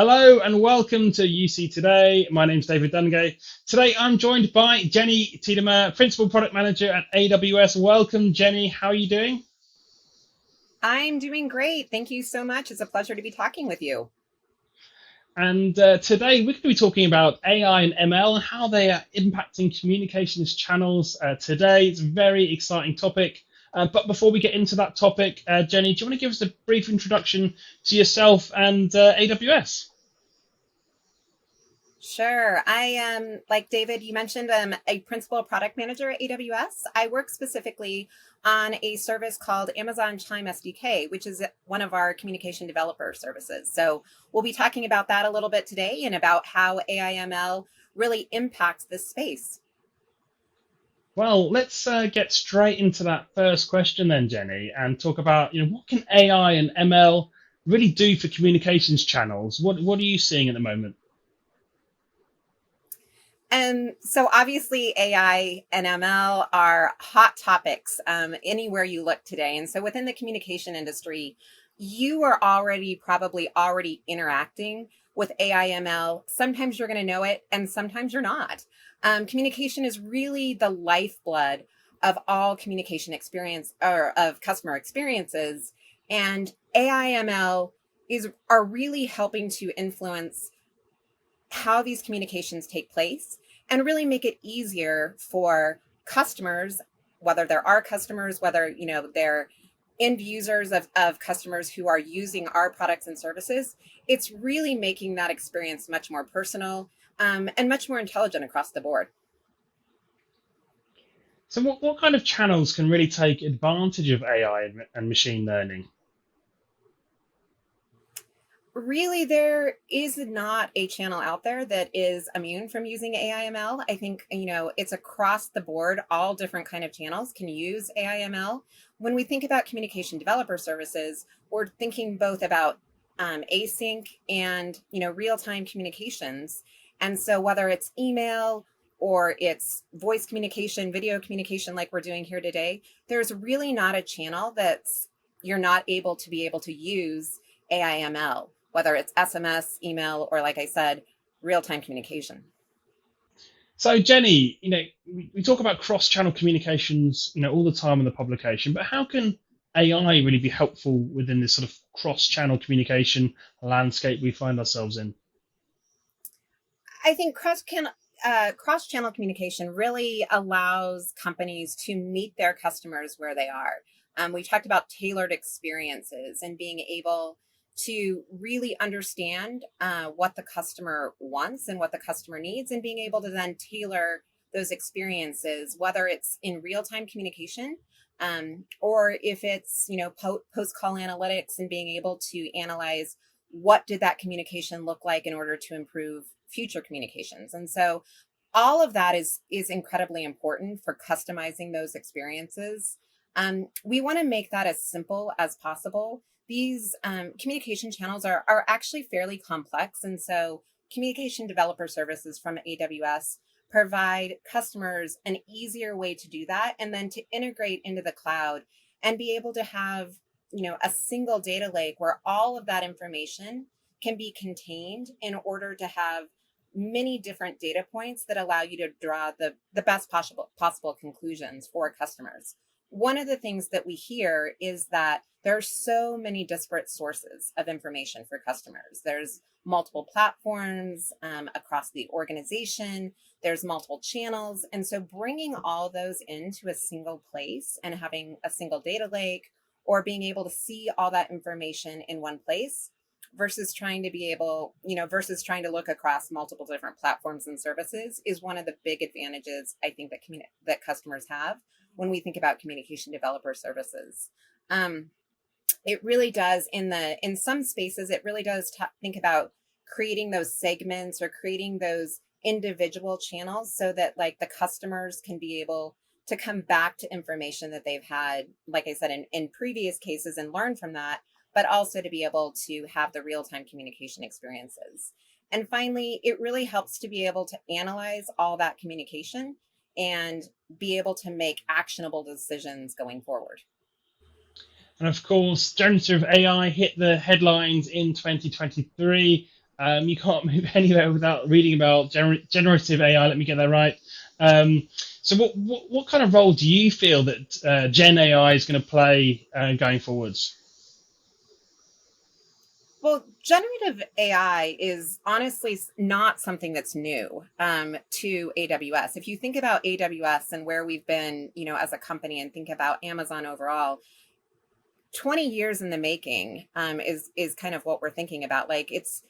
Hello and welcome to UC Today. My name's David Dungay. Today I'm joined by Jenny Earle, Principal Product Manager at AWS. Welcome, Jenny. How are you doing? I'm doing great. Thank you so much. It's a pleasure to be talking with you. And today we're going to be talking about AI and ML and how they are impacting communications channels today. It's a very exciting topic. But before we get into that topic, Jenny, do you want to give us a brief introduction to yourself and AWS? Sure. I am, like David, you mentioned, a principal product manager at AWS. I work specifically on a service called Amazon Chime SDK, which is one of our communication developer services. So we'll be talking about that a little bit today and about how AIML really impacts this space. Well, let's get straight into that first question then, Jenny, and talk about what can AI and ML really do for communications channels? What are you seeing at the moment? And so obviously AI and ML are hot topics anywhere you look today. And so within the communication industry, you are probably already interacting with AI ML. Sometimes you're going to know it and sometimes you're not. Communication is really the lifeblood of all communication experience or of customer experiences. And AI ML are really helping to influence how these communications take place and really make it easier for customers, whether there are customers, whether they're end users of customers who are using our products and services. It's really making that experience much more personal, and much more intelligent across the board. So, what kind of channels can really take advantage of AI and machine learning? Really, there is not a channel out there that is immune from using AIML. I think, it's across the board. All different kind of channels can use AIML. When we think about communication developer services, we're thinking both about async and, real-time communications. And so whether it's email or it's voice communication, video communication like we're doing here today, there's really not a channel that's you're not able to use AIML, whether it's SMS, email, or like I said, real time communication. So, Jenny, we talk about cross-channel communications, all the time in the publication, but how can AI really be helpful within this sort of cross-channel communication landscape we find ourselves in? I think cross channel communication really allows companies to meet their customers where they are. We talked about tailored experiences and being able to really understand what the customer wants and what the customer needs, and being able to then tailor those experiences, whether it's in real time communication, or if it's post call analytics and being able to analyze what did that communication look like in order to improve future communications. And so all of that is incredibly important for customizing those experiences. We want to make that as simple as possible. These communication channels are actually fairly complex, and so communication developer services from AWS provide customers an easier way to do that, and then to integrate into the cloud and be able to have a single data lake where all of that information can be contained in order to have many different data points that allow you to draw the best possible conclusions for customers. One of the things that we hear is that there are so many disparate sources of information for customers. There's multiple platforms across the organization, there's multiple channels. And so bringing all those into a single place and having a single data lake, or being able to see all that information in one place versus trying to look across multiple different platforms and services, is one of the big advantages I think that customers have when we think about communication developer services. It really does in some spaces, it really does think about creating those segments or creating those individual channels so that like the customers can be able to come back to information that they've had, like I said, in previous cases, and learn from that, but also to be able to have the real-time communication experiences. And finally, it really helps to be able to analyze all that communication and be able to make actionable decisions going forward. And of course, generative AI hit the headlines in 2023. You can't move anywhere without reading about generative AI. Let me get that right. So, what kind of role do you feel that Gen AI is going to play going forwards? Well, generative AI is honestly not something that's new to AWS. If you think about AWS and where we've been, as a company, and think about Amazon overall, 20 years in the making is kind of what we're thinking about. Like it's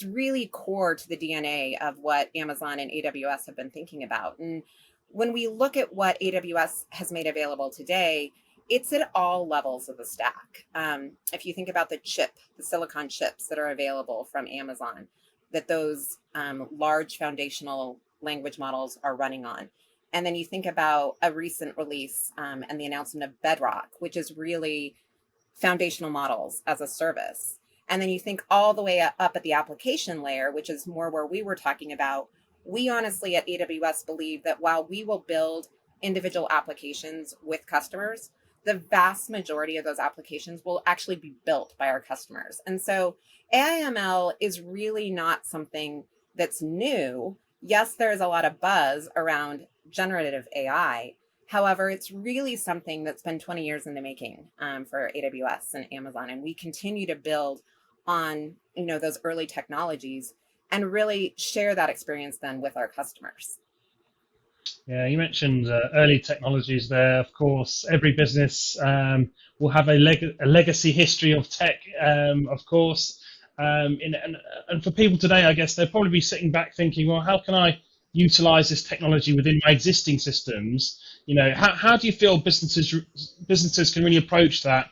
really core to the DNA of what Amazon and AWS have been thinking about. And when we look at what AWS has made available today, it's at all levels of the stack. If you think about the silicon chips that are available from Amazon, that those large foundational language models are running on. And then you think about a recent release and the announcement of Bedrock, which is really foundational models as a service. And then you think all the way up at the application layer, which is more where we were talking about. We honestly at AWS believe that while we will build individual applications with customers, the vast majority of those applications will actually be built by our customers. And so AIML is really not something that's new. Yes, there is a lot of buzz around generative AI. However, it's really something that's been 20 years in the making for AWS and Amazon, and we continue to build on those early technologies and really share that experience then with our customers. Yeah, you mentioned early technologies there. Of course, every business will have a legacy history of tech, of course. And for people today, I guess they'll probably be sitting back thinking, well, how can I utilize this technology within my existing systems? How do you feel businesses can really approach that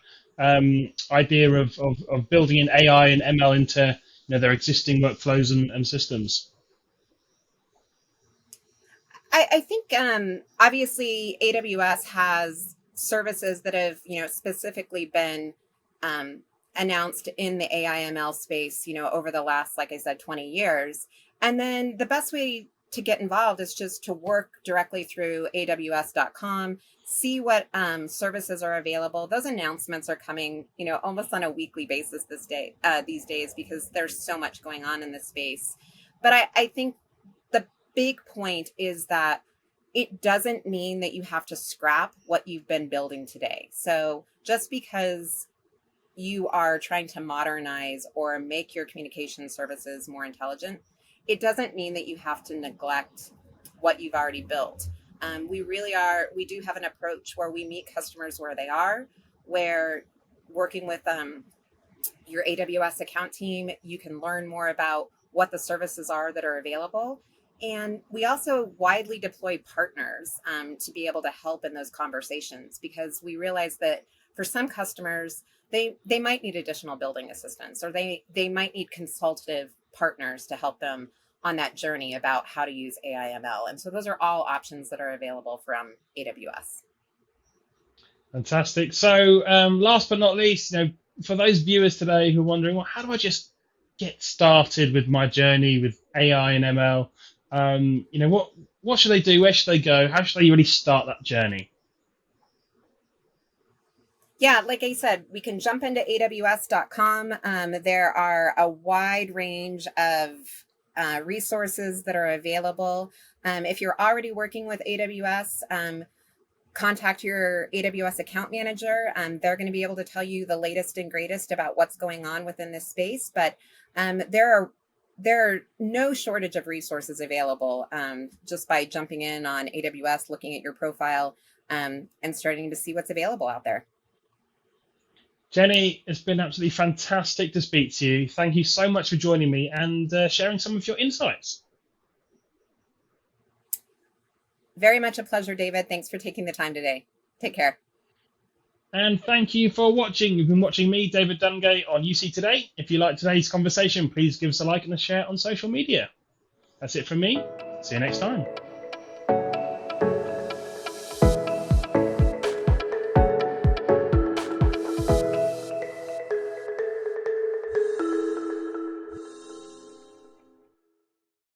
idea of building in AI and ML into their existing workflows and systems? I think obviously AWS has services that have specifically been announced in the AI/ML space over the last, like I said, 20 years. And then the best way to get involved is just to work directly through AWS.com, see what services are available. Those announcements are coming almost on a weekly basis these days, because there's so much going on in this space. But I think the big point is that it doesn't mean that you have to scrap what you've been building today. So just because you are trying to modernize or make your communication services more intelligent, it doesn't mean that you have to neglect what you've already built. We do have an approach where we meet customers where they are, where working with your AWS account team, you can learn more about what the services are that are available. And we also widely deploy partners to be able to help in those conversations, because we realize that for some customers, they might need additional building assistance, or they might need consultative partners to help them on that journey about how to use AI/ML. And so those are all options that are available from AWS. Fantastic. So, last but not least, for those viewers today who are wondering, well, how do I just get started with my journey with AI and ML? What should they do? Where should they go? How should they really start that journey? Yeah, like I said, we can jump into AWS.com. There are a wide range of resources that are available. If you're already working with AWS, contact your AWS account manager. They're going to be able to tell you the latest and greatest about what's going on within this space. But there are no shortage of resources available just by jumping in on AWS, looking at your profile, and starting to see what's available out there. Jenny, it's been absolutely fantastic to speak to you. Thank you so much for joining me and sharing some of your insights. Very much a pleasure, David. Thanks for taking the time today. Take care. And thank you for watching. You've been watching me, David Dungay, on UC Today. If you like today's conversation, please give us a like and a share on social media. That's it from me. See you next time.